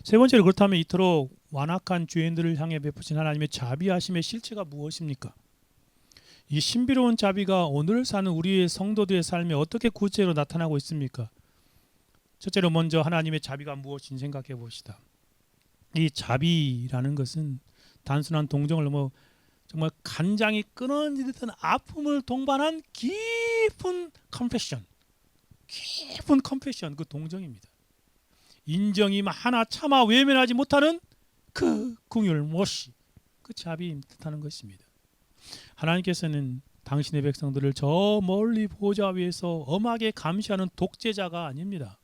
세 번째로, 그렇다면 이토록 완악한 죄인들을 향해 베푸신 하나님의 자비하심의 실체가 무엇입니까? 이 신비로운 자비가 오늘 사는 우리의 성도들의 삶에 어떻게 구체로 나타나고 있습니까? 첫째로 먼저 하나님의 자비가 무엇인지 생각해 봅시다. 이 자비라는 것은 단순한 동정을 넘어 정말 간장이 끊어지듯한 아픔을 동반한 깊은 컴패션, 그 동정입니다. 인정이 하나 차마 외면하지 못하는 그 긍휼 모시, 그 자비 뜻하는 것입니다. 하나님께서는 당신의 백성들을 저 멀리 보좌 위에서 엄하게 감시하는 독재자가 아닙니다.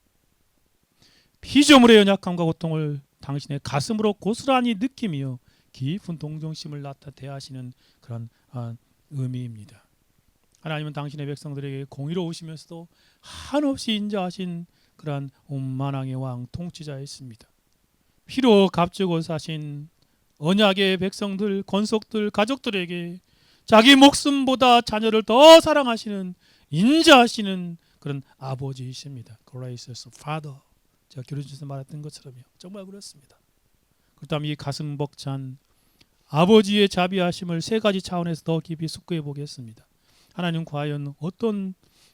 피조물의 연약함과 고통을 당신의 가슴으로 고스란히 느끼며 깊은 동정심을 나타 대하시는 그런 의미입니다. 하나님은 당신의 백성들에게 공의로우시면서도 한없이 인자하신 그러한 만왕의 왕 통치자였습니다. 피로 값주고 사신 언약의 백성들, 권속들, 가족들에게 자기 목숨보다 자녀를 더 사랑하시는 인자하시는 그런 아버지이십니다. Gracious Father. 제가 교류에서 말했던 것처럼요. 정말 그렇습니다. 그렇다면 이 가슴 벅찬 아버지의 자비하심을 세 가지 차원에서 더 깊이 숙고해 보겠습니다. 하나님 과연 어떤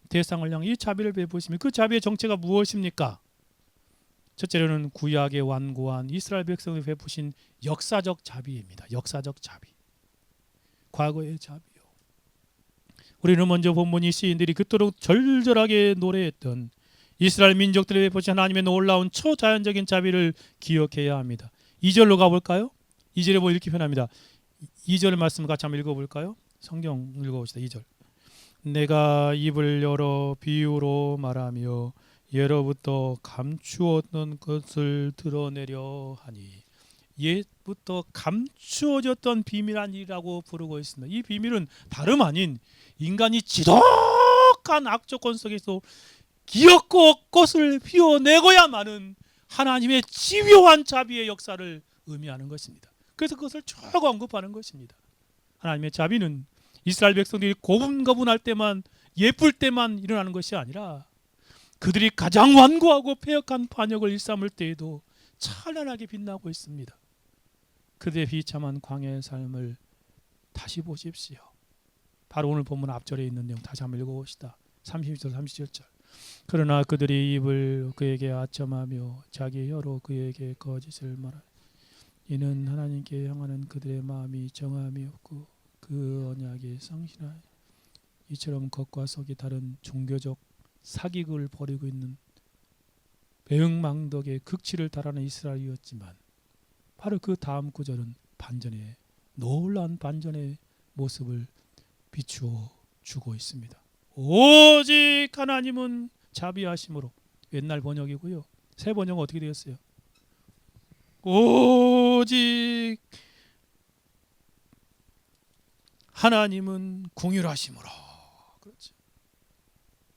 대상을 향해 이 자비를 베푸시며 그 자비의 정체가 무엇입니까? 첫째로는 구약의 완고한 이스라엘 백성에 베푸신 역사적 자비입니다. 역사적 자비. 과거의 자비요. 우리는 먼저 본문이 시인들이 그토록 절절하게 노래했던 이스라엘 민족들에 베푸신 하나님의 놀라운 초자연적인 자비를 기억해야 합니다. 2절로 가볼까요? 2절에 뭐 이렇게 표현합니다. 2절 말씀을 같이 한번 읽어볼까요? 성경 읽어봅시다. 2절. 내가 입을 열어 비유로 말하며 예로부터 감추었던 것을 드러내려 하니, 옛부터 감추어졌던 비밀한 일이라고 부르고 있습니다. 이 비밀은 다름 아닌 인간이 지독한 악조건 속에서 기어코 꽃을 피워내고야마는 하나님의 집요한 자비의 역사를 의미하는 것입니다. 그래서 그것을 쭉 언급하는 것입니다. 하나님의 자비는 이스라엘 백성들이 고분고분할 때만, 예쁠 때만 일어나는 것이 아니라 그들이 가장 완고하고 패역한 반역을 일삼을 때에도 찬란하게 빛나고 있습니다. 그들의 비참한 광야의 삶을 다시 보십시오. 바로 오늘 본문 앞절에 있는 내용 다시 한번 읽어봅시다. 30절 37절. 그러나 그들이 입을 그에게 아첨하며 자기 혀로 그에게 거짓을 말하여 이는 하나님께 향하는 그들의 마음이 정함이 없고 그 언약에 성실하여 이처럼 겉과 속이 다른 종교적 사기극을 벌이고 있는 배응망덕의 극치를 달하는 이스라엘이었지만, 바로 그 다음 구절은 반전의 놀라운 반전의 모습을 비추어 주고 있습니다. 오직 하나님은 자비하심으로. 옛날 번역이고요. 새 번역은 어떻게 되었어요? 오직 하나님은 긍휼하심으로. 그렇죠.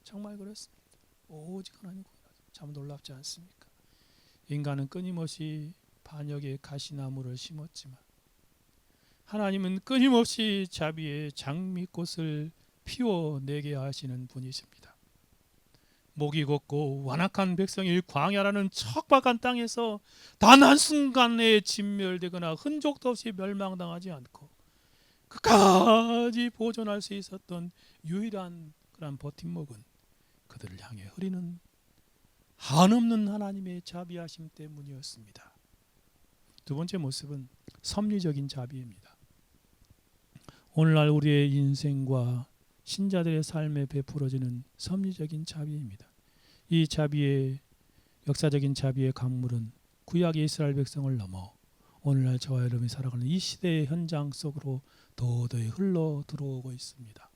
정말 그렇습니다. 오직 하나님 긍휼하심. 참 놀랍지 않습니까? 인간은 끊임없이 반역의 가시나무를 심었지만 하나님은 끊임없이 자비의 장미꽃을 피워내게 하시는 분이십니다. 목이 걷고 완악한 백성이 광야라는 척박한 땅에서 단 한순간에 진멸되거나 흔적도 없이 멸망당하지 않고 끝까지 보존할 수 있었던 유일한 그런 버팀목은 그들을 향해 흐리는 한없는 하나님의 자비하심 때문이었습니다. 두 번째 모습은 섭리적인 자비입니다. 오늘날 우리의 인생과 신자들의 삶에 베풀어지는 섭리적인 자비입니다. 이 자비의 역사적인 자비의 강물은 구약의 이스라엘 백성을 넘어 오늘날 저와 여러분이 살아가는 이 시대의 현장 속으로 도도히 흘러 들어오고 있습니다.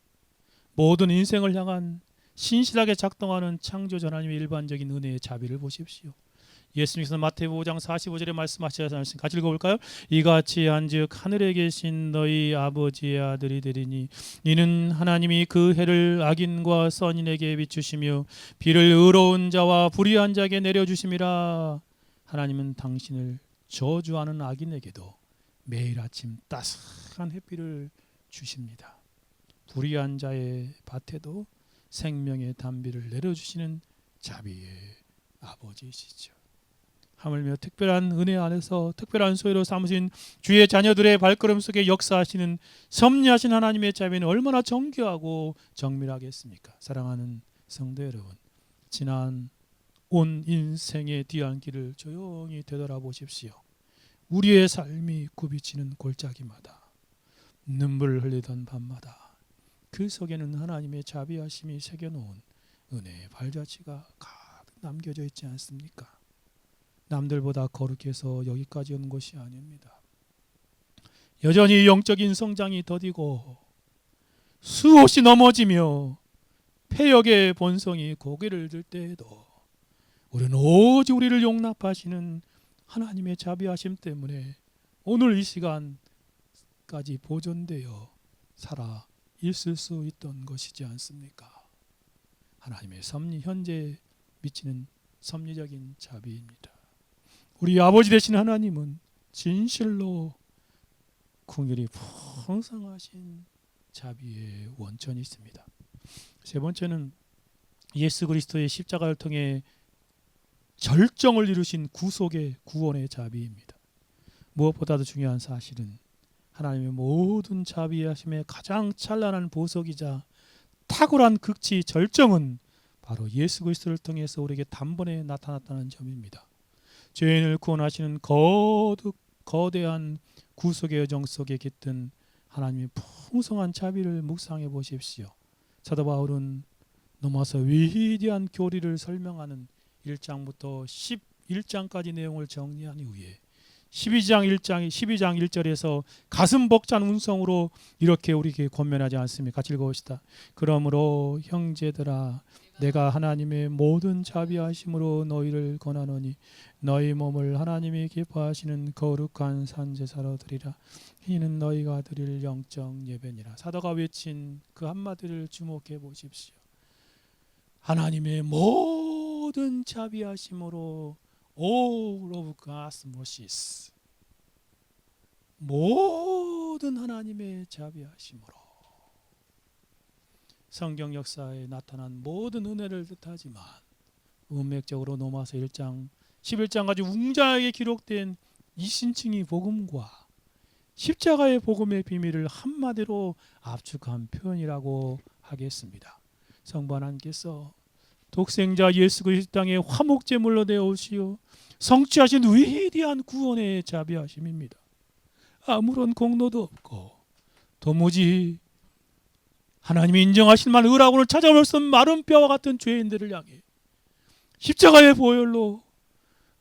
모든 인생을 향한 신실하게 작동하는 창조주 하나님의 일반적인 은혜의 자비를 보십시오. 예수님께서 마태복음 5장 45절에 말씀하셨습니다. 같이 읽어볼까요? 이같이 한즉 하늘에 계신 너희 아버지의 아들이 되리니 이는 하나님이 그 해를 악인과 선인에게 비추시며 비를 의로운 자와 불의한 자에게 내려주심이라. 하나님은 당신을 저주하는 악인에게도 매일 아침 따스한 햇빛을 주십니다. 불의한 자의 밭에도 생명의 단비를 내려주시는 자비의 아버지이시죠. 하물며 특별한 은혜 안에서 특별한 소유로 삼으신 주의 자녀들의 발걸음 속에 역사하시는 섭리하신 하나님의 자비는 얼마나 정교하고 정밀하겠습니까? 사랑하는 성도 여러분, 지난 온 인생의 뒤안길을 조용히 되돌아보십시오. 우리의 삶이 굽이치는 골짜기마다, 눈물을 흘리던 밤마다 그 속에는 하나님의 자비하심이 새겨놓은 은혜의 발자취가 가득 남겨져 있지 않습니까? 남들보다 거룩해서 여기까지 온 것이 아닙니다. 여전히 영적인 성장이 더디고 수없이 넘어지며 패역의 본성이 고개를 들 때에도 우리는 오직 우리를 용납하시는 하나님의 자비하심 때문에 오늘 이 시간까지 보존되어 살아 있을 수 있던 것이지 않습니까? 하나님의 섭리, 현재 미치는 섭리적인 자비입니다. 우리 아버지 되신 하나님은 진실로 긍휼이 풍성하신 자비의 원천이 있습니다. 세 번째는 예수 그리스도의 십자가를 통해 절정을 이루신 구속의 구원의 자비입니다. 무엇보다도 중요한 사실은 하나님의 모든 자비하심의 가장 찬란한 보석이자 탁월한 극치 절정은 바로 예수 그리스도를 통해서 우리에게 단번에 나타났다는 점입니다. 죄인을 구원하시는 거대한 구속의 여정 속에 깃든 하나님의 풍성한 자비를 묵상해 보십시오. 사도 바울은 넘어서 위대한 교리를 설명하는 1장부터 11장까지 내용을 정리한 이후에 12장 1절에서 가슴 벅찬 음성으로 이렇게 우리에게 권면하지 않습니까? 같이 읽어봅시다. 그러므로 형제들아, 내가 하나님의 모든 자비하심으로 너희를 권하노니 너희 몸을 하나님이 기뻐하시는 거룩한 산제사로 드리라. 이는 너희가 드릴 영적 예배니라. 사도가 외친 그 한마디를 주목해 보십시오. 하나님의 모든 자비하심으로 all of God's mercies, 모든 하나님의 자비하심으로 성경 역사에 나타난 모든 은혜를 뜻하지만 문맥적으로 로마서 1장 11장까지 웅장하게 기록된 이신층이 복음과 십자가의 복음의 비밀을 한마디로 압축한 표현이라고 하겠습니다. 성부 하나님께서 독생자 예수 그리스도 땅에 화목제물로 되어 오시어 성취하신 위대한 구원의 자비하심입니다. 아무런 공로도 없고 도무지 하나님이 인정하실 만한 의라고는 찾아볼 수 없는 마른 뼈와 같은 죄인들을 향해 십자가의 보혈로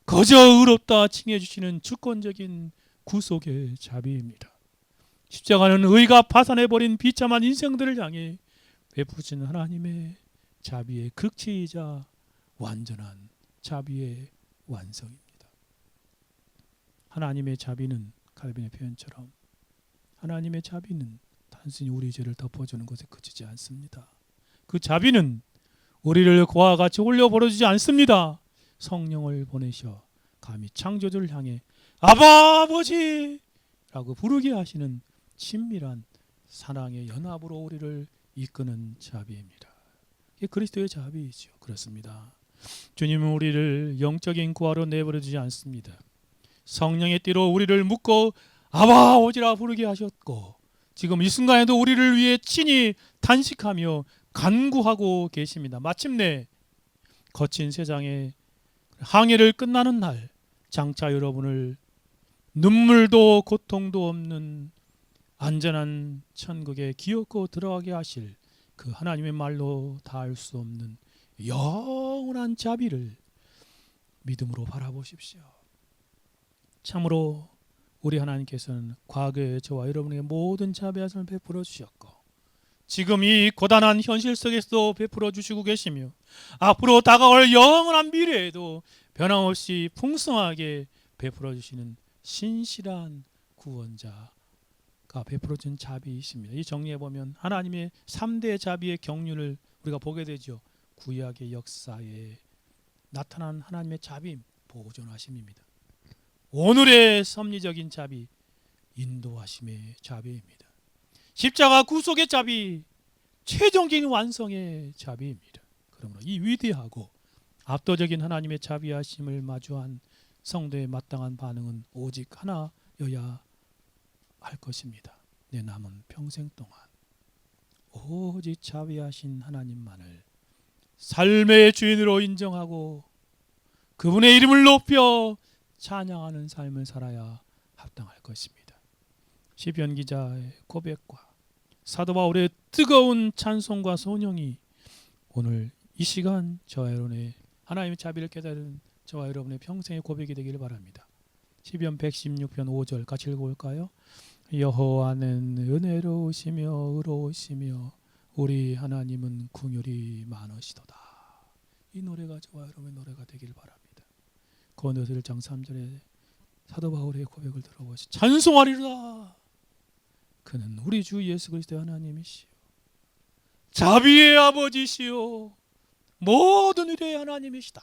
거저 의롭다 칭해 주시는 주권적인 구속의 자비입니다. 십자가는 의가 파산해버린 비참한 인생들을 향해 베푸시는 하나님의 자비의 극치이자 완전한 자비의 완성입니다. 하나님의 자비는 칼빈의 표현처럼 하나님의 자비는 단순히 우리 죄를 덮어주는 것에 그치지 않습니다. 그 자비는 우리를 그와 같이 올려버려주지 않습니다. 성령을 보내셔 감히 창조주를 향해 아바 아버지라고 부르게 하시는 친밀한 사랑의 연합으로 우리를 이끄는 자비입니다. 이게 그리스도의 자비이죠. 그렇습니다. 주님은 우리를 영적인 구하로 내버려두지 않습니다. 성령의 띠로 우리를 묶고 아바 아버지라 부르게 하셨고 지금 이 순간에도 우리를 위해 친히 단식하며 간구하고 계십니다. 마침내 거친 세상의 항해를 끝나는 날 장차 여러분을 눈물도 고통도 없는 안전한 천국에 기어코 들어가게 하실 그 하나님의 말로 다할 수 없는 영원한 자비를 믿음으로 바라보십시오. 참으로 우리 하나님께서는 과거에 저와 여러분에게 모든 자비하심을 베풀어 주셨고 지금 이 고단한 현실 속에서도 베풀어 주시고 계시며 앞으로 다가올 영원한 미래에도 변함없이 풍성하게 베풀어 주시는 신실한 구원자가 베풀어 준 자비이십니다. 이 정리해 보면 하나님의 3대 자비의 경륜을 우리가 보게 되죠. 구약의 역사에 나타난 하나님의 자비 보존하심입니다. 오늘의 섭리적인 자비 인도하심의 자비입니다. 십자가 구속의 자비 최종적인 완성의 자비입니다. 그러므로 이 위대하고 압도적인 하나님의 자비하심을 마주한 성도의 마땅한 반응은 오직 하나여야 할 것입니다. 내 남은 평생 동안 오직 자비하신 하나님만을 삶의 주인으로 인정하고 그분의 이름을 높여 찬양하는 삶을 살아야 합당할 것입니다. 시편 기자의 고백과 사도 바울의 뜨거운 찬송과 소명이 오늘 이 시간 저와 여러분의 하나님의 자비를 깨달은 저와 여러분의 평생의 고백이 되기를 바랍니다. 시편 116편 5절 같이 읽어볼까요? 여호와는 은혜로우시며 의로우시며 우리 하나님은 긍휼이 많으시도다. 이 노래가 저와 여러분의 노래가 되길 바랍니다. 고린도서 1장 3절에 사도 바울의 고백을 들어보시 찬송하리로다. 그는 우리 주 예수 그리스도의 하나님이시요 자비의 아버지시요 모든 일의 하나님이시다.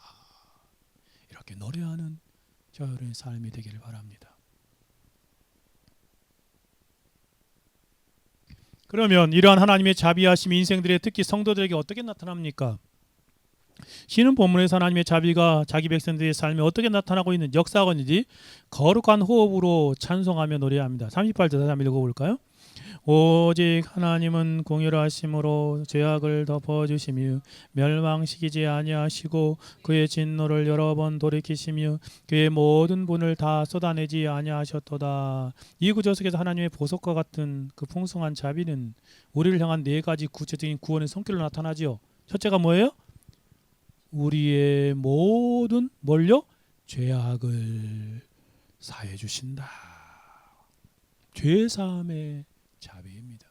이렇게 노래하는 저와 여러분의 삶이 되기를 바랍니다. 그러면 이러한 하나님의 자비하심이 인생들의 특히 성도들에게 어떻게 나타납니까? 시는 본문에서 하나님의 자비가 자기 백성들의 삶에 어떻게 나타나고 있는 역사건지 거룩한 호흡으로 찬송하며 노래합니다. 38절 다시 한번 읽어볼까요? 오직 하나님은 공의로하심으로 죄악을 덮어주시며 멸망시키지 아니하시고 그의 진노를 여러 번 돌이키시며 그의 모든 분을 다 쏟아내지 아니하셨도다. 이 구절 속에서 하나님의 보석과 같은 그 풍성한 자비는 우리를 향한 네 가지 구체적인 구원의 손길로 나타나지요. 첫째가 뭐예요? 우리의 모든 뭘요? 죄악을 사해 주신다. 죄사함의 자비입니다.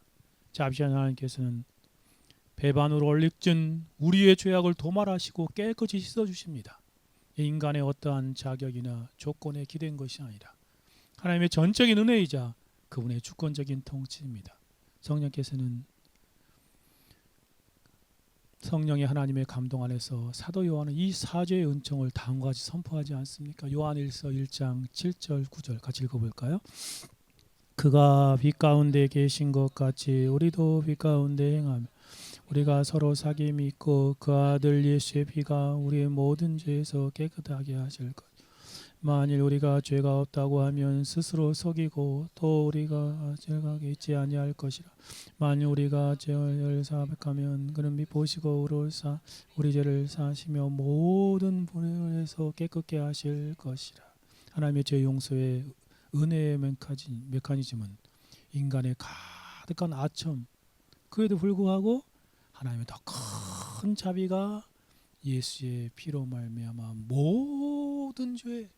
자비하신 하나님께서는 배반으로 얼룩진 우리의 죄악을 도말하시고 깨끗이 씻어주십니다. 인간의 어떠한 자격이나 조건에 기댄 것이 아니라 하나님의 전적인 은혜이자 그분의 주권적인 통치입니다. 성령께서는 성령의 하나님의 감동 안에서 사도 요한은 이 사죄의 은총을 다음과 같이 선포하지 않습니까? 요한일서 1장 7절 9절 같이 읽어볼까요? 그가 빛 가운데 계신 것 같이 우리도 빛 가운데 행하며 우리가 서로 사귐이 있고 그 아들 예수의 피가 우리의 모든 죄에서 깨끗하게 하실 것. 만일 우리가 죄가 없다고 하면 스스로 속이고 또 우리가 죄가 있지 아니할 것이라. 만일 우리가 죄를 사백하면 그는 미보시고 우리 죄를 사시며 모든 불의에서 깨끗게 하실 것이라. 하나님의 죄 용서의 은혜의 메커니즘은 인간의 가득한 아첨 그에도 불구하고 하나님의 더 큰 자비가 예수의 피로 말미암아 모든 죄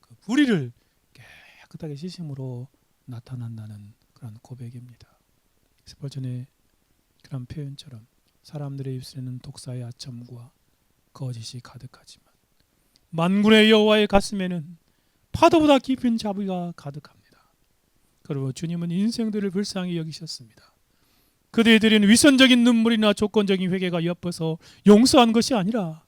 그 불의를 깨끗하게 씻음으로 나타난다는 그런 고백입니다. 스펄전의 그런 표현처럼 사람들의 입술에는 독사의 아첨과 거짓이 가득하지만 만군의 여호와의 가슴에는 파도보다 깊은 자비가 가득합니다. 그리고 주님은 인생들을 불쌍히 여기셨습니다. 그들이 드린 위선적인 눈물이나 조건적인 회개가 엿버서 용서한 것이 아니라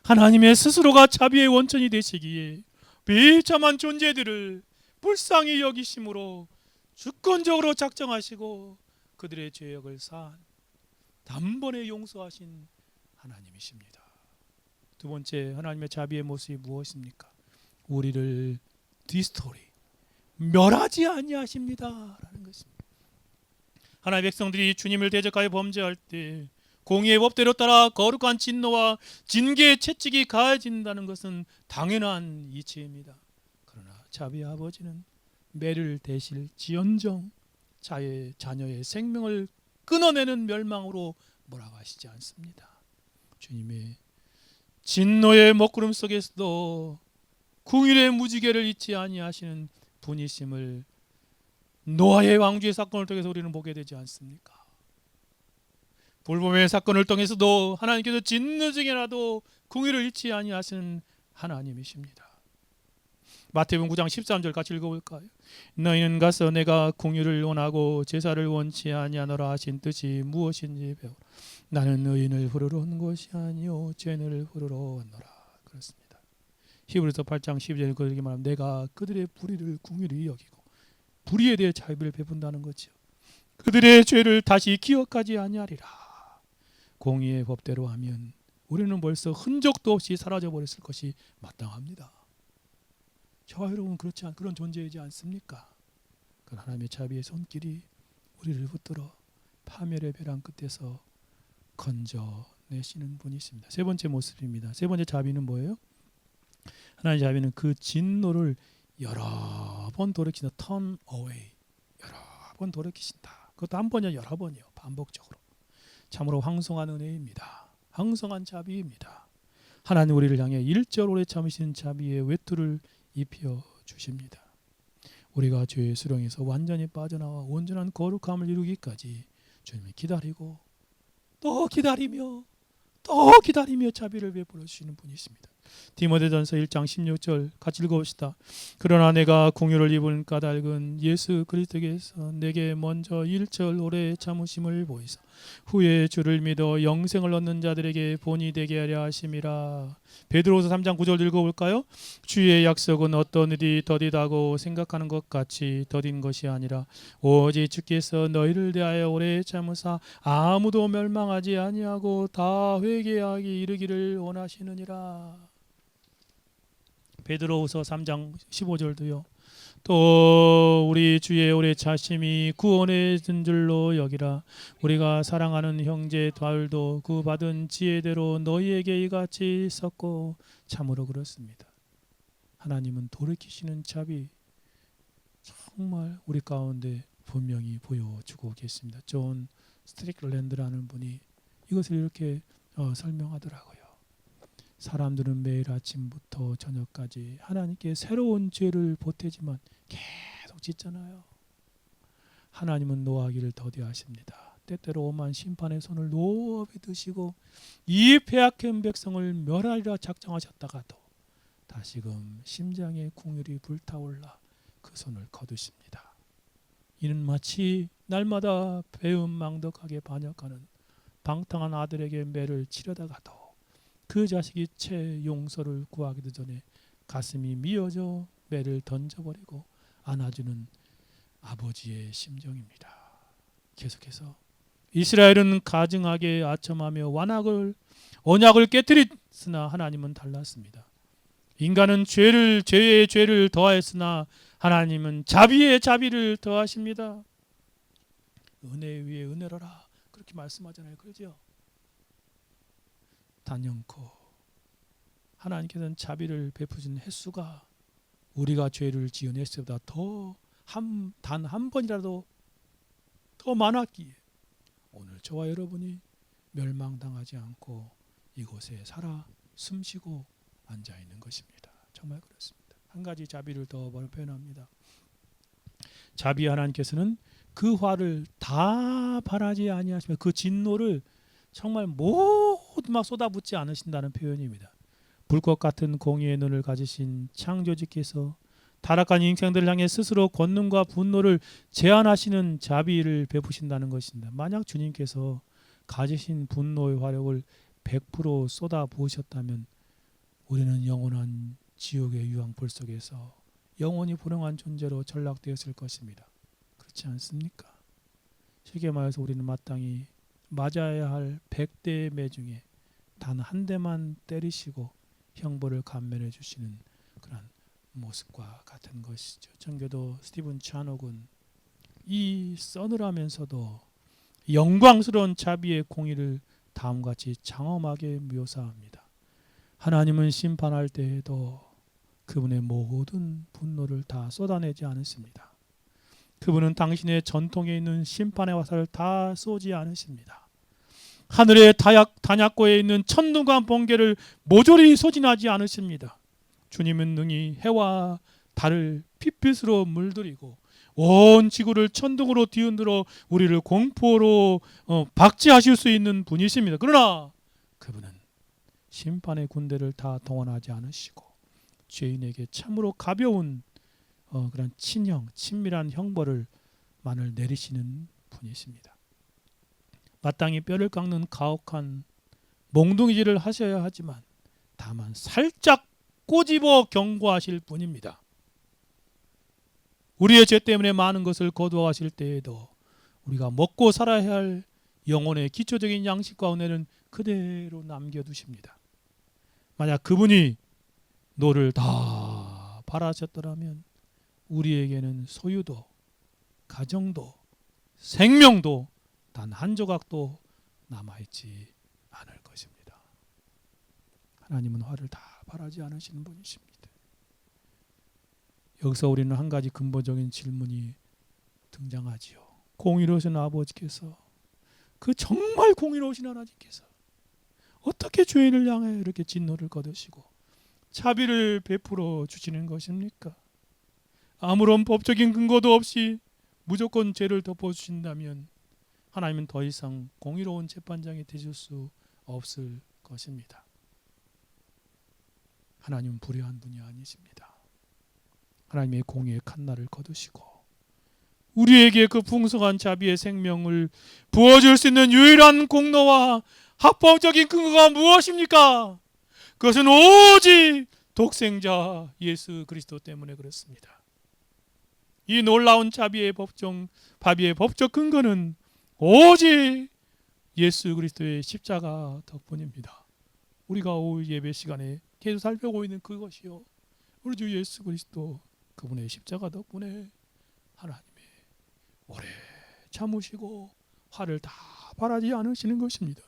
하나님의 스스로가 자비의 원천이 되시기에 비참한 존재들을 불쌍히 여기심으로 주권적으로 작정하시고 그들의 죄악을 사한 단번에 용서하신 하나님이십니다. 두 번째 하나님의 자비의 모습이 무엇입니까? 우리를 디스토리 멸하지 아니하십니다라는 것입니다. 하나님의 백성들이 주님을 대적하여 범죄할 때 공의의 법대로 따라 거룩한 진노와 징계의 채찍이 가해진다는 것은 당연한 이치입니다. 그러나 자비의 아버지는 매를 대실지언정 자녀의 생명을 끊어내는 멸망으로 몰아가시지 않습니다. 주님의 진노의 먹구름 속에서도 궁일의 무지개를 잊지 아니하시는 분이심을 노아의 왕주의 사건을 통해서 우리는 보게 되지 않습니까? 돌봄의 사건을 통해서도 하나님께서 진노중에라도 궁일을 잊지 아니하시는 하나님이십니다. 마태복음 9장 13절 같이 읽어볼까요? 너희는 가서 내가 궁일을 원하고 제사를 원치 아니하노라 하신 뜻이 무엇인지 배우라. 나는 의인을 부르러 온 것이 아니요 죄인을 부르러 왔노라. 그렇습니다. 히브리서 8장 12절에 그렇게 말하면 내가 그들의 불의를 궁일히 여기고 불의에 대해 자비를 베푼다는 거죠. 그들의 죄를 다시 기억하지 아니하리라. 공의의 법대로 하면 우리는 벌써 흔적도 없이 사라져 버렸을 것이 마땅합니다. 저와 여러분 그런 존재이지 않습니까? 그 하나님의 자비의 손길이 우리를 붙들어 파멸의 벼랑 끝에서 건져내시는 분이 있습니다. 세 번째 모습입니다. 세 번째 자비는 뭐예요? 하나님의 자비는 그 진노를 여러 번 돌이키는 turn away, 여러 번 돌이키신다. 그것도 한 번이야, 여러 번이요, 반복적으로. 참으로 황송한 은혜입니다. 황송한 자비입니다. 하나님 우리를 향해 일절 오래 참으시는 자비의 외투를 입혀 주십니다. 우리가 죄의 수렁에서 완전히 빠져나와 온전한 거룩함을 이루기까지 주님이 기다리고 또 기다리며 또 기다리며 자비를 베풀어 주시는 분이 있습니다. 디모데전서 1장 16절 같이 읽어봅시다. 그러나 내가 공유를 입은 까닭은 예수 그리스도께서 내게 먼저 일절 오래 참으심을 보이사 후에 주를 믿어 영생을 얻는 자들에게 본이 되게 하려 하심이라. 베드로후서 3장 9절 읽어볼까요? 주의 약속은 어떤 일이 더디다고 생각하는 것 같이 더딘 것이 아니라 오직 주께서 너희를 대하여 오래 참으사 아무도 멸망하지 아니하고 다 회개하기 이르기를 원하시느니라. 베드로후서 3장 15절도요. 또 우리 주의 오래 차심이 구원의 줄로 여기라. 우리가 사랑하는 형제 다울도 그 받은 지혜대로 너희에게 이같이 썼고 참으로 그렇습니다. 하나님은 돌이키시는 자비 정말 우리 가운데 분명히 보여주고 계십니다. 존 스트릭랜드라는 분이 이것을 이렇게 설명하더라고요. 사람들은 매일 아침부터 저녁까지 하나님께 새로운 죄를 보태지만 계속 짓잖아요. 하나님은 노하기를 더디하십니다. 때때로 오만 심판의 손을 노업에 드시고 이 패악한 백성을 멸하리라 작정하셨다가도 다시금 심장의 궁율이 불타올라 그 손을 거두십니다. 이는 마치 날마다 배은망덕하게 반역하는 방탕한 아들에게 매를 치려다가도 그 자식이 채 용서를 구하기도 전에 가슴이 미어져 매를 던져버리고 안아주는 아버지의 심정입니다. 계속해서 이스라엘은 가증하게 아첨하며 언약을 깨뜨렸으나 하나님은 달랐습니다. 인간은 죄의 죄를 더하였으나 하나님은 자비의 자비를 더하십니다. 은혜 위에 은혜로라 그렇게 말씀하잖아요. 그렇죠? 단연코 하나님께서는 자비를 베푸신 횟수가 우리가 죄를 지은 횟수보다 단 한 번이라도 더 많았기에 오늘 저와 여러분이 멸망당하지 않고 이곳에 살아 숨쉬고 앉아있는 것입니다. 정말 그렇습니다. 한 가지 자비를 더 표현합니다. 자비 하나님께서는 그 화를 다 바라지 아니하시며 그 진노를 정말 모두 막 쏟아붓지 않으신다는 표현입니다. 불꽃 같은 공의의 눈을 가지신 창조주께서 타락한 인생들을 향해 스스로 권능과 분노를 제한하시는 자비를 베푸신다는 것입니다. 만약 주님께서 가지신 분노의 화력을 100% 쏟아부으셨다면 우리는 영원한 지옥의 유황불 속에서 영원히 불행한 존재로 전락되었을 것입니다. 그렇지 않습니까? 쉽게 말해서 우리는 마땅히 맞아야 할 100대의 매 중에 단 한 대만 때리시고 형벌을 감면해 주시는 그런 모습과 같은 것이죠. 청교도 스티븐 찬옥은 이 서늘하면서도 영광스러운 자비의 공의를 다음과 같이 장엄하게 묘사합니다. 하나님은 심판할 때에도 그분의 모든 분노를 다 쏟아내지 않으십니다. 그분은 당신의 전통에 있는 심판의 화살을 다 쏘지 않으십니다. 하늘의 단약고에 있는 천둥과 번개를 모조리 소진하지 않으십니다. 주님은 능히 해와 달을 핏빛으로 물들이고 온 지구를 천둥으로 뒤흔들어 우리를 공포로 박지하실 수 있는 분이십니다. 그러나 그분은 심판의 군대를 다 동원하지 않으시고 죄인에게 참으로 가벼운 그런 친밀한 형벌을 만을 내리시는 분이십니다. 마땅히 뼈를 깎는 가혹한 몽둥이질을 하셔야 하지만 다만 살짝 꼬집어 경고하실 뿐입니다. 우리의 죄 때문에 많은 것을 거두어가실 때에도 우리가 먹고 살아야 할 영혼의 기초적인 양식과 은혜는 그대로 남겨두십니다. 만약 그분이 너를 다 바라셨더라면 우리에게는 소유도 가정도 생명도 단 한 조각도 남아있지 않을 것입니다. 하나님은 화를 다 바라지 않으시는 분이십니다. 여기서 우리는 한 가지 근본적인 질문이 등장하지요. 공의로우신 아버지께서, 그 정말 공의로우신 하나님께서 어떻게 죄인을 향해 이렇게 진노를 거두시고 자비를 베풀어 주시는 것입니까? 아무런 법적인 근거도 없이 무조건 죄를 덮어주신다면 하나님은 더 이상 공의로운 재판장이 되실 수 없을 것입니다. 하나님은 불의한 분이 아니십니다. 하나님의 공의의 칸날을 거두시고 우리에게 그 풍성한 자비의 생명을 부어줄 수 있는 유일한 공로와 합법적인 근거가 무엇입니까? 그것은 오직 독생자 예수 그리스도 때문에 그렇습니다. 이 놀라운 자비의 법적 근거는 오직 예수 그리스도의 십자가 덕분입니다. 우리가 오후 예배 시간에 계속 살펴보고 있는 그것이요, 우리 주 예수 그리스도 그분의 십자가 덕분에 하나님의 오래 참으시고 화를 다 바라지 않으시는 것입니다.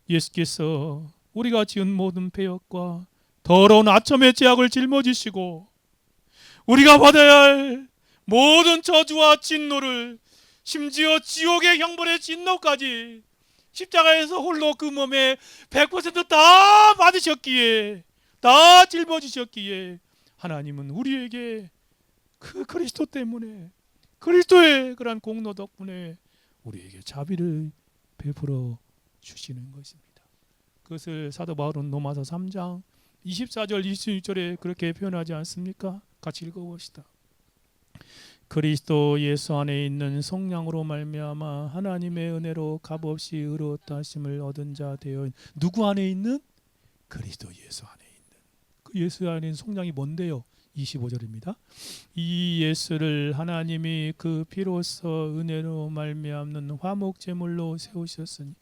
예수께서 우리가 지은 모든 배역과 더러운 아첨의 죄악을 짊어지시고 우리가 받아야 할 모든 저주와 진노를, 심지어 지옥의 형벌의 진노까지 십자가에서 홀로 그 몸에 100%다 받으셨기에, 다 짊어지셨기에 하나님은 우리에게 그 그리스도 때문에, 그리스도의 그러한 공로 덕분에 우리에게 자비를 베풀어 주시는 것입니다. 그것을 사도 바울은 로마서 3장 24절 26절에 그렇게 표현하지 않습니까? 같이 읽어봅시다. 그리스도 예수 안에 있는 성령으로 말미암아 하나님의 은혜로 값없이 의롭다 하심을 얻은 자 되어, 누구 안에 있는? 그리스도 예수 안에 있는. 그 예수 안에 있는 성령이 뭔데요? 25절입니다. 이 예수를 하나님이 그 피로써 은혜로 말미암는 화목 제물로 세우셨으니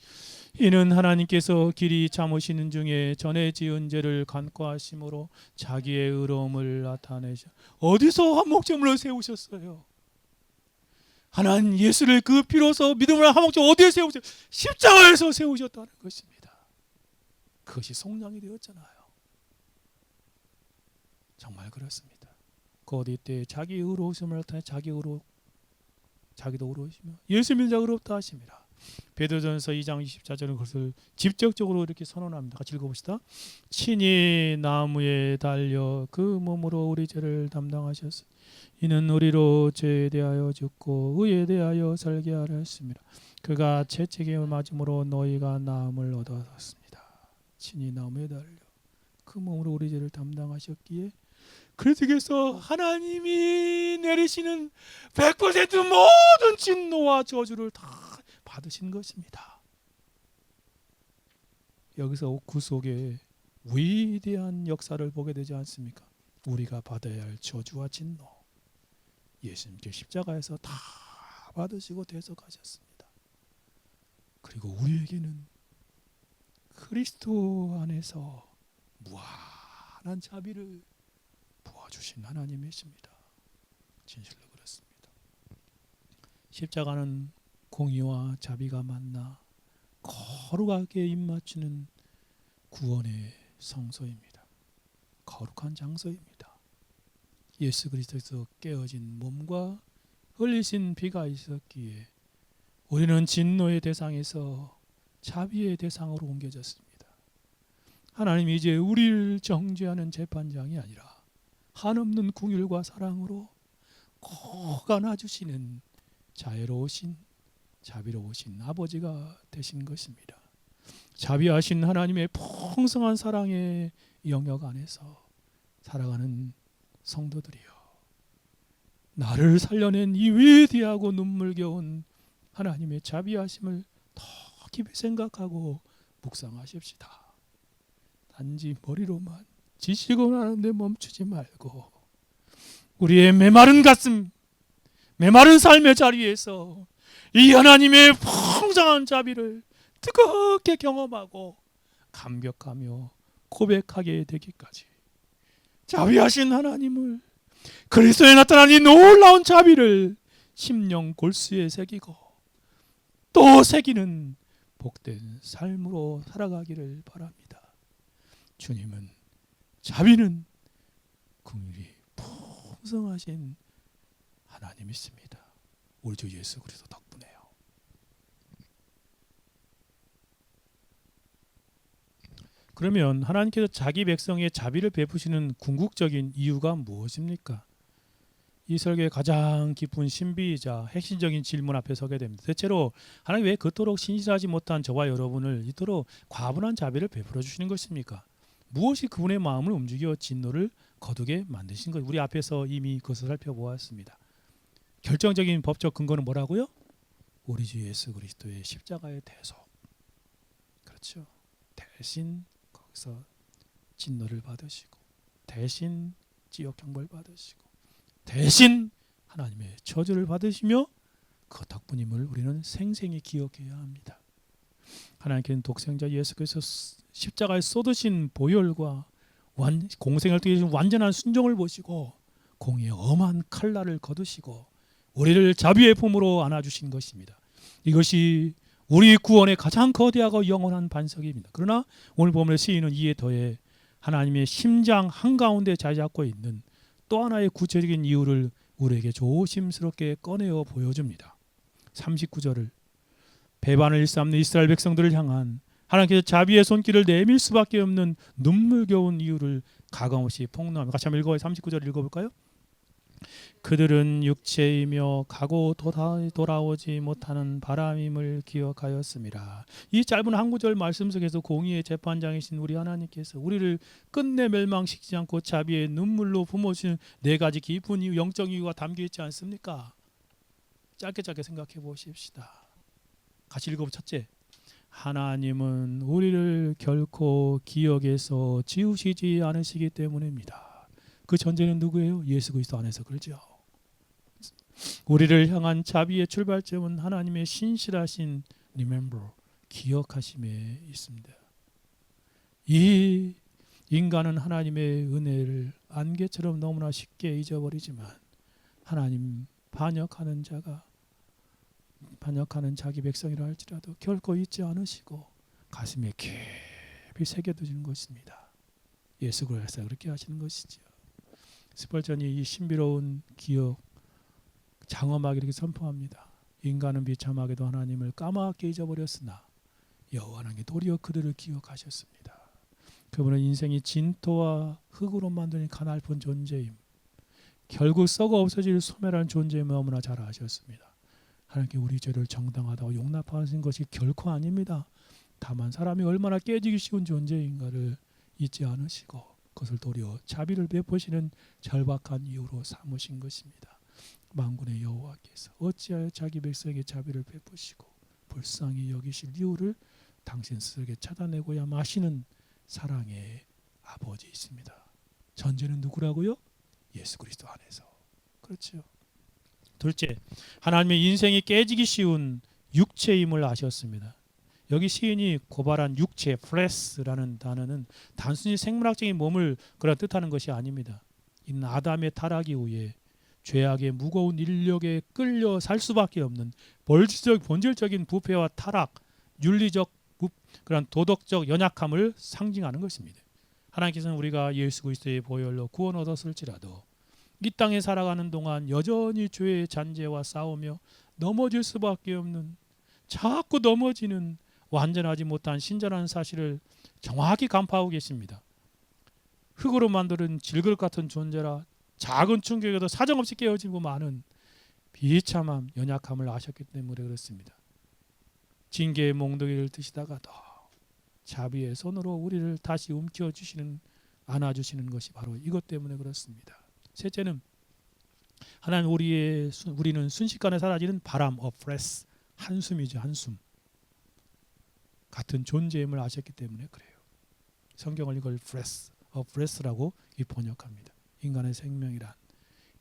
이는 하나님께서 길이 참으시는 중에 전에 지은 죄를 간과하심으로 자기의 의로움을 나타내셔. 어디서 화목 제물로 세우셨어요? 하나님 예수를 그 피로써 믿음으로 화목 제물 어디에 세우셨어요? 십자가에서 세우셨다는 것입니다. 그것이 성령이 되었잖아요. 정말 그렇습니다. 그 어디 때 자기 의로우심을 나타내 자기도 의로우시며 예수 믿는 자 의롭다 하십니다. 베드로전서 2장 24절은 그것을 직접적으로 이렇게 선언합니다. 같이 읽어봅시다. 친히 나무에 달려 그 몸으로 우리 죄를 담당하셨으니 이는 우리로 죄에 대하여 죽고 의에 대하여 살게 하려 했습니다. 그가 채찍에 맞음으로 너희가 나음을 얻었습니다. 친히 나무에 달려 그 몸으로 우리 죄를 담당하셨기에, 그래서 하나님이 내리시는 100% 모든 진노와 저주를 다 받으신 것입니다. 여기서 구속의 위대한 역사를 보게 되지 않습니까? 우리가 받아야 할 저주와 진노, 예수님께 십자가에서 다 받으시고 대속하셨습니다. 그리고 우리에게는 그리스도 안에서 무한한 자비를 부어주신 하나님이십니다. 진실로 그렇습니다. 십자가는 공의와 자비가 만나 거룩하게 입맞추는 구원의 성소입니다. 거룩한 장소입니다. 예수 그리스도에서 깨어진 몸과 흘리신 피가 있었기에 우리는 진노의 대상에서 자비의 대상으로 옮겨졌습니다. 하나님이 이제 우리를 정죄하는 재판장이 아니라 한없는 긍휼과 사랑으로 꼭 안아주시는 자애로우신 자비로우신 아버지가 되신 것입니다. 자비하신 하나님의 풍성한 사랑의 영역 안에서 살아가는 성도들이여, 나를 살려낸 이 위대하고 눈물겨운 하나님의 자비하심을 더 깊이 생각하고 묵상하십시다. 단지 머리로만 지시고 하는데 멈추지 말고 우리의 메마른 가슴, 메마른 삶의 자리에서 이 하나님의 풍성한 자비를 뜨겁게 경험하고 감격하며 고백하게 되기까지 자비하신 하나님을, 그리스도에 나타난 이 놀라운 자비를 심령 골수에 새기고 또 새기는 복된 삶으로 살아가기를 바랍니다. 주님은 자비는 긍휼이 풍성하신 하나님이십니다. 우리 주 예수 그리스도 덕분에요. 그러면 하나님께서 자기 백성의 자비를 베푸시는 궁극적인 이유가 무엇입니까? 이 설교의 가장 깊은 신비이자 핵심적인 질문 앞에 서게 됩니다. 대체로 하나님 왜 그토록 신실하지 못한 저와 여러분을 이토록 과분한 자비를 베풀어 주시는 것입니까? 무엇이 그분의 마음을 움직여 진노를 거두게 만드신 것? 우리 앞에서 이미 그것을 살펴보았습니다. 결정적인 법적 근거는 뭐라고요? 우리 주 예수 그리스도의 십자가의 대속. 그렇죠. 대신 거기서 진노를 받으시고 대신 지옥 형벌 받으시고 대신 하나님의 저주를 받으시며 그 덕분임을 우리는 생생히 기억해야 합니다. 하나님께는 독생자 예수 그리스도 십자가에 쏟으신 보혈과 공생을 통해 완전한 순종을 보시고 공의의 엄한 칼날을 거두시고 우리를 자비의 품으로 안아주신 것입니다. 이것이 우리 구원의 가장 거대하고 영원한 반석입니다. 그러나 오늘 본문의 시인은 이에 더해 하나님의 심장 한가운데 자리 잡고 있는 또 하나의 구체적인 이유를 우리에게 조심스럽게 꺼내어 보여줍니다. 39절을 배반을 일삼는 이스라엘 백성들을 향한 하나님께서 자비의 손길을 내밀 수밖에 없는 눈물겨운 이유를 가감없이 폭로합니다. 같이 한번 39절 읽어볼까요? 그들은 육체이며 가고 돌아오지 못하는 바람임을 기억하였습니다. 이 짧은 한 구절 말씀 속에서 공의의 재판장이신 우리 하나님께서 우리를 끝내 멸망시키지 않고 자비의 눈물로 품어주시는 네 가지 깊은 이유, 영적 이유가 담겨 있지 않습니까? 짧게 생각해 보십시다. 같이 읽어보. 첫째, 하나님은 우리를 결코 기억에서 지우시지 않으시기 때문입니다. 그 전제는 누구예요? 예수 그리스도 안에서 그렇죠. 우리를 향한 자비의 출발점은 하나님의 신실하신 remember, 기억하심에 있습니다. 이 인간은 하나님의 은혜를 안개처럼 너무나 쉽게 잊어버리지만 하나님 반역하는 자기 백성이라 할지라도 결코 잊지 않으시고 가슴에 깊이 새겨두시는 것입니다. 예수 그리스도가 그렇게 하시는 것이죠. 스펄전이 이 신비로운 기억 장엄하게 이렇게 선포합니다. 인간은 비참하게도 하나님을 까맣게 잊어버렸으나 여호와 하나님이 도리어 그들을 기억하셨습니다. 그분은 인생이 진토와 흙으로 만드는 가냘픈 존재임, 결국 썩어 없어질 소멸한 존재임을 너무나 잘 아셨습니다. 하나님께 우리 죄를 정당하다고 용납하신 것이 결코 아닙니다. 다만 사람이 얼마나 깨지기 쉬운 존재인가를 잊지 않으시고 그것을 도리어 자비를 베푸시는 절박한 이유로 삼으신 것입니다. 만군의 여호와께서 어찌하여 자기 백성에게 자비를 베푸시고 불쌍히 여기실 이유를 당신 스스로에게 찾아내고야 마시는 사랑의 아버지이십니다. 전제는 누구라고요? 예수 그리스도 안에서. 그렇죠. 둘째, 하나님의 인생이 깨지기 쉬운 육체임을 아셨습니다. 여기 시인이 고발한 육체, 플레스라는 단어는 단순히 생물학적인 몸을 그런 뜻하는 것이 아닙니다. 이는 아담의 타락 이후에 죄악의 무거운 인력에 끌려 살 수밖에 없는 본질적인 부패와 타락, 윤리적 그런 도덕적 연약함을 상징하는 것입니다. 하나님께서는 우리가 예수 그리스도의 보혈로 구원 얻었을지라도 이 땅에 살아가는 동안 여전히 죄의 잔재와 싸우며 넘어질 수밖에 없는, 자꾸 넘어지는 완전하지 못한 신전한 사실을 정확히 간파하고 계십니다. 흙으로 만드는 질그릇 같은 존재라 작은 충격에도 사정없이 깨어지고 많은 비참함, 연약함을 아셨기 때문에 그렇습니다. 징계의 몽둥이를 드시다가도 자비의 손으로 우리를 다시 움켜주시는, 안아주시는 것이 바로 이것 때문에 그렇습니다. 셋째는 하나님 우리는 순식간에 사라지는 바람, breath, 한숨이죠. 한숨 같은 존재임을 아셨기 때문에 그래요. 성경을 이걸 breath라고 번역합니다. 인간의 생명이란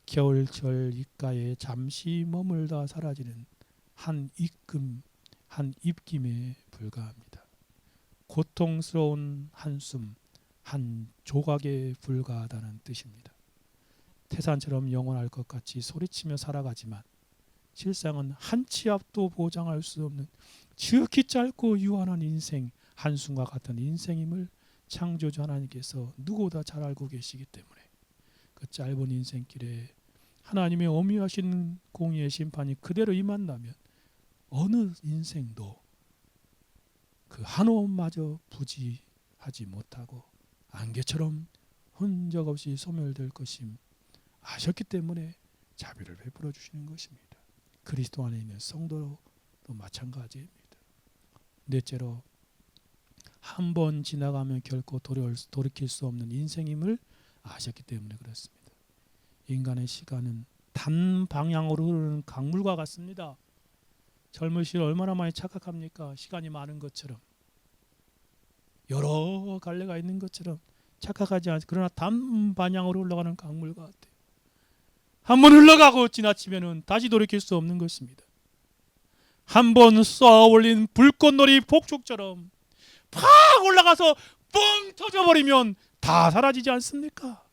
겨울철 입가에 잠시 머물다 사라지는 한 입김에 불과합니다. 고통스러운 한숨, 한 조각에 불과하다는 뜻입니다. 태산처럼 영원할 것 같이 소리치며 살아가지만 실상은 한 치 앞도 보장할 수 없는 지극히 짧고 유한한 인생, 한순과 같은 인생임을 창조주 하나님께서 누구보다 잘 알고 계시기 때문에 그 짧은 인생길에 하나님의 엄미하신 공의의 심판이 그대로 임한다면 어느 인생도 그 한 호흡마저 부지하지 못하고 안개처럼 흔적 없이 소멸될 것임 아셨기 때문에 자비를 베풀어 주시는 것입니다. 그리스도 안에 있는 성도도 마찬가지입니다. 넷째로, 한 번 지나가면 결코 돌이킬 수 없는 인생임을 아셨기 때문에 그렇습니다. 인간의 시간은 단 방향으로 흐르는 강물과 같습니다. 젊은 시절 얼마나 많이 착각합니까? 시간이 많은 것처럼, 여러 갈래가 있는 것처럼 착각하지 않습니다. 그러나 단 방향으로 흘러가는 강물과 같아요. 한번 흘러가고 지나치면 다시 돌이킬 수 없는 것입니다. 한번 쏘아 올린 불꽃놀이 폭죽처럼 팍 올라가서 뻥 터져버리면 다 사라지지 않습니까?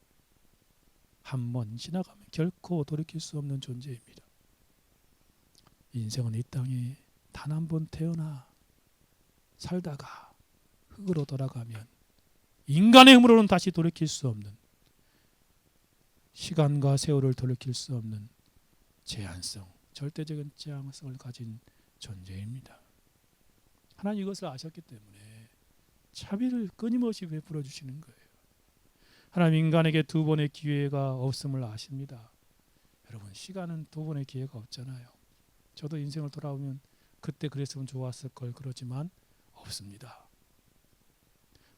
한번 지나가면 결코 돌이킬 수 없는 존재입니다. 인생은 이 땅에 단 한 번 태어나 살다가 흙으로 돌아가면 인간의 힘으로는 다시 돌이킬 수 없는, 시간과 세월을 돌이킬 수 없는 제한성, 절대적인 제한성을 가진 존재입니다. 하나님 이것을 아셨기 때문에 자비를 끊임없이 베풀어 주시는 거예요. 하나님 인간에게 두 번의 기회가 없음을 아십니다. 여러분, 시간은 두 번의 기회가 없잖아요. 저도 인생을 돌아보면 그때 그랬으면 좋았을 걸 그러지만 없습니다.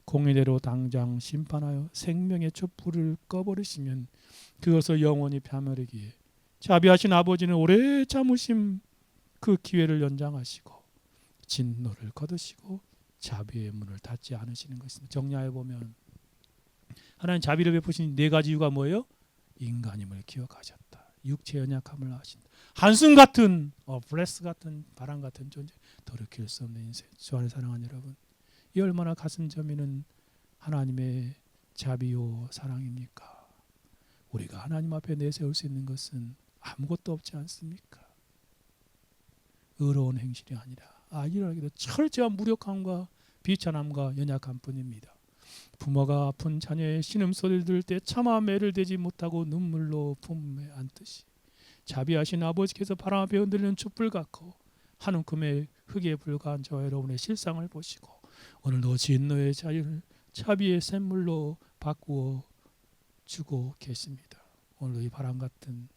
공의대로 당장 심판하여 생명의 촛불을 꺼버리시면 그것을 영원히 펴머리기에 자비하신 아버지는 오래 참으심 그 기회를 연장하시고 진노를 거두시고 자비의 문을 닫지 않으시는 것입니다. 정리해 보면 하나님 자비를 베푸신 네 가지 이유가 뭐예요? 인간임을 기억하셨다. 육체 연약함을 아신다. 한숨 같은 브레스 같은 바람 같은 존재, 돌이킬 수 없는 인생. 주 안에 사랑하는 여러분, 이 얼마나 가슴 저미는 하나님의 자비요 사랑입니까? 우리가 하나님 앞에 내세울 수 있는 것은 아무것도 없지 않습니까? 의로운 행실이 아니라 아니라기도 철저한 무력함과 비천함과 연약함뿐입니다. 부모가 아픈 자녀의 신음소리를 들을 때 차마 매를 대지 못하고 눈물로 품에 안듯이 자비하신 아버지께서 바람 앞에 흔들리는 촛불 같고 한 움큼의 흙에 불과한 저와 여러분의 실상을 보시고 오늘도 진노의 자유를 자비의 샘물로 바꾸어 주고 계십니다. 오늘도 이 바람 같은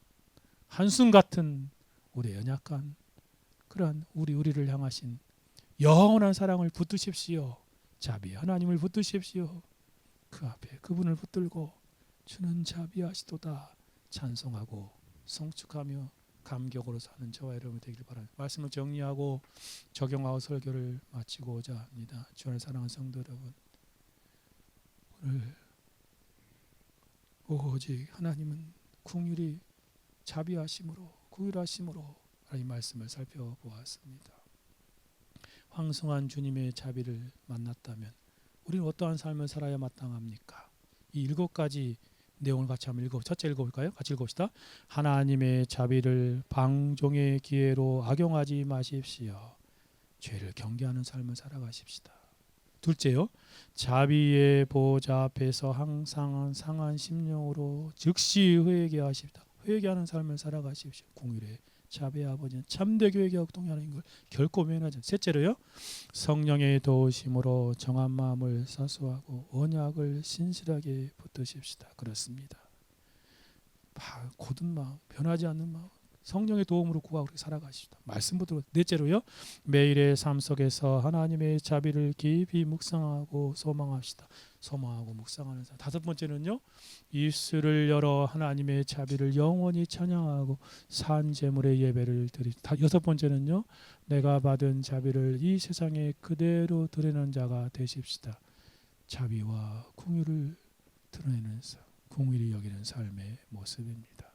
한숨 같은 우리의 연약한 그러한 우리를 향하신 영원한 사랑을 붙드십시오. 자비 하나님을 붙드십시오. 그 앞에 그분을 붙들고 주는 자비하시도다 찬송하고 성축하며 감격으로 사는 저와 여러분이 되길 바랍니다. 말씀을 정리하고 적용하고 설교를 마치고자 합니다. 주 안에 사랑하는 성도 여러분, 오늘 오직 하나님은 긍휼히 자비하심으로 긍휼하심으로 이 말씀을 살펴보았습니다. 황성한 주님의 자비를 만났다면 우리는 어떠한 삶을 살아야 마땅합니까? 이 7가지 내용을 같이 한번 첫째 읽어볼까요? 같이 읽읍시다. 하나님의 자비를 방종의 기회로 악용하지 마십시오. 죄를 경계하는 삶을 살아가십시다. 둘째요, 자비의 보좌 앞에서 항상 상한 심령으로 즉시 회개하십시다. 회개하는 삶을 살아가십시오. 공의의 자비의 아버지는 참되게 회개하고 동의하는 걸 결코 면하지 않습니다. 셋째로요, 성령의 도우심으로 정한 마음을 사수하고 언약을 신실하게 붙드십시다. 그렇습니다. 고든 마음, 변하지 않는 마음, 성령의 도움으로 구하고 살아가십시다. 말씀 붙들고. 넷째로요, 매일의 삶 속에서 하나님의 자비를 깊이 묵상하고 소망합시다. 소망하고 묵상하는 삶. 다섯 번째는요, 입술을 열어 하나님의 자비를 영원히 찬양하고 산 제물의 예배를 드립니다. 여섯 번째는요, 내가 받은 자비를 이 세상에 그대로 드리는 자가 되십시다. 자비와 긍휼을 드러내는 삶, 긍휼히 여기는 삶의 모습입니다.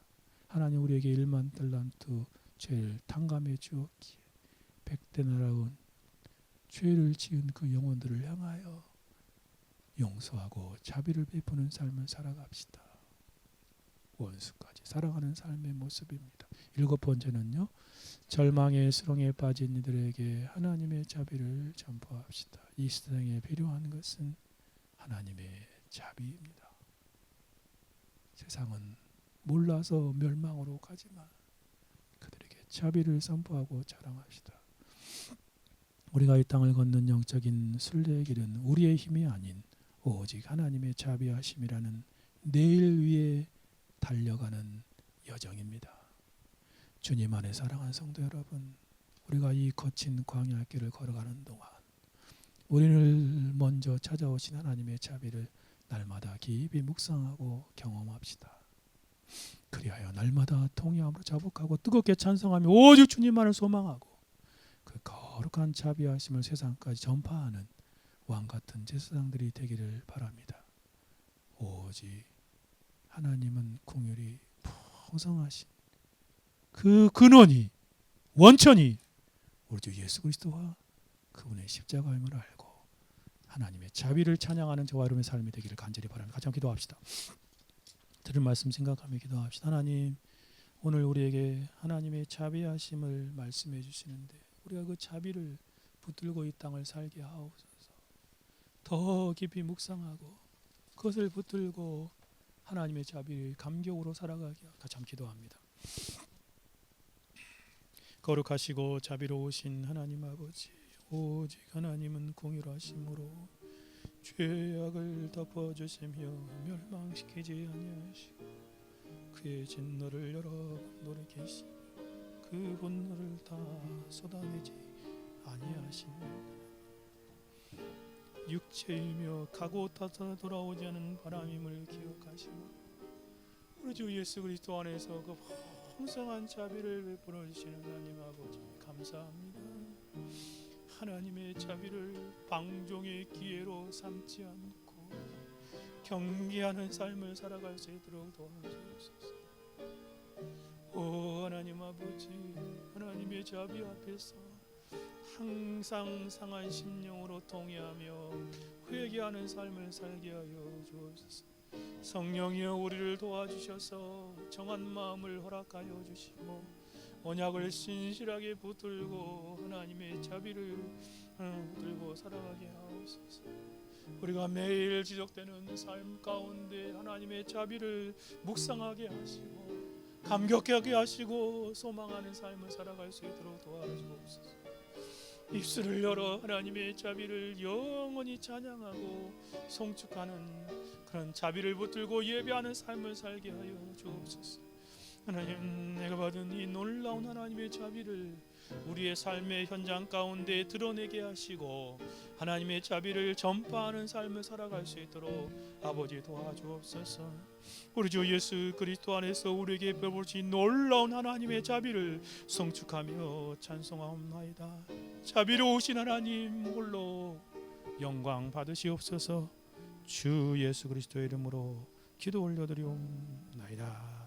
하나님 우리에게 1만 달란트 죄를 탕감해 주었기에 100대 나라온 죄를 지은 그 영혼들을 향하여 용서하고 자비를 베푸는 삶을 살아갑시다. 원수까지 살아가는 삶의 모습입니다. 7번째는요. 절망의 수렁에 빠진 이들에게 하나님의 자비를 전파합시다. 이 세상에 필요한 것은 하나님의 자비입니다. 세상은 몰라서 멸망으로 가지만 그들에게 자비를 선포하고 자랑합시다. 우리가 이 땅을 걷는 영적인 순례의 길은 우리의 힘이 아닌 오직 하나님의 자비하심이라는 내일 위에 달려가는 여정입니다. 주님 안에 사랑하는 성도 여러분, 우리가 이 거친 광야길을 걸어가는 동안 우리를 먼저 찾아오신 하나님의 자비를 날마다 깊이 묵상하고 경험합시다. 그리하여 날마다 통회함으로 자복하고 뜨겁게 찬송하며 오직 주님만을 소망하고 그 거룩한 자비하심을 세상까지 전파하는 왕같은 제사장들이 되기를 바랍니다. 오직 하나님은 긍휼이 풍성하신 그 근원이 원천이 우리 주 예수 그리스도와 그분의 십자가임을 알고 하나님의 자비를 찬양하는 저와 여러분의 삶이 되기를 간절히 바랍니다. 같이 한번 기도합시다. 들은 말씀 생각하며 기도합시다. 하나님, 오늘 우리에게 하나님의 자비하심을 말씀해 주시는데 우리가 그 자비를 붙들고 이 땅을 살게 하옵소서. 더 깊이 묵상하고 그것을 붙들고 하나님의 자비를 감격으로 살아가게 같이 한번 기도합니다. 거룩하시고 자비로우신 하나님 아버지, 오직 하나님은 공의하심으로 죄악을 덮어주시며 멸망시키지 아니하시고 그의 진노를 여러 번 돌이키시며 그 분노를 다 쏟아내지 아니하신 육체이며 가고 타서 돌아오지 않은 바람임을 기억하시고 우리 주 예수 그리스도 안에서 그 풍성한 자비를 베풀어 주시는 하나님 아버지 감사합니다. 하나님의 자비를 방종의 기회로 삼지 않고 경계하는 삶을 살아갈 수 있도록 도와주옵소서. 오 하나님 아버지, 하나님의 자비 앞에서 항상 상한 심령으로 통회하며 회개하는 삶을 살게 하여 주옵소서. 성령이여 우리를 도와주셔서 정한 마음을 허락하여 주시고 언약을 신실하게 붙들고 하나님의 자비를 붙들고 살아가게 하옵소서. 우리가 매일 지속되는 삶 가운데 하나님의 자비를 묵상하게 하시고 감격하게 하시고 소망하는 삶을 살아갈 수 있도록 도와주옵소서. 입술을 열어 하나님의 자비를 영원히 찬양하고 송축하는 그런 자비를 붙들고 예배하는 삶을 살게 하여 주옵소서. 하나님, 내가 받은 이 놀라운 하나님의 자비를 우리의 삶의 현장 가운데 드러내게 하시고 하나님의 자비를 전파하는 삶을 살아갈 수 있도록 아버지 도와주옵소서. 우리 주 예수 그리스도 안에서 우리에게 베푸신 놀라운 하나님의 자비를 송축하며 찬송하옵나이다. 자비로우신 하나님 홀로 영광 받으시옵소서. 주 예수 그리스도의 이름으로 기도 올려드리옵나이다.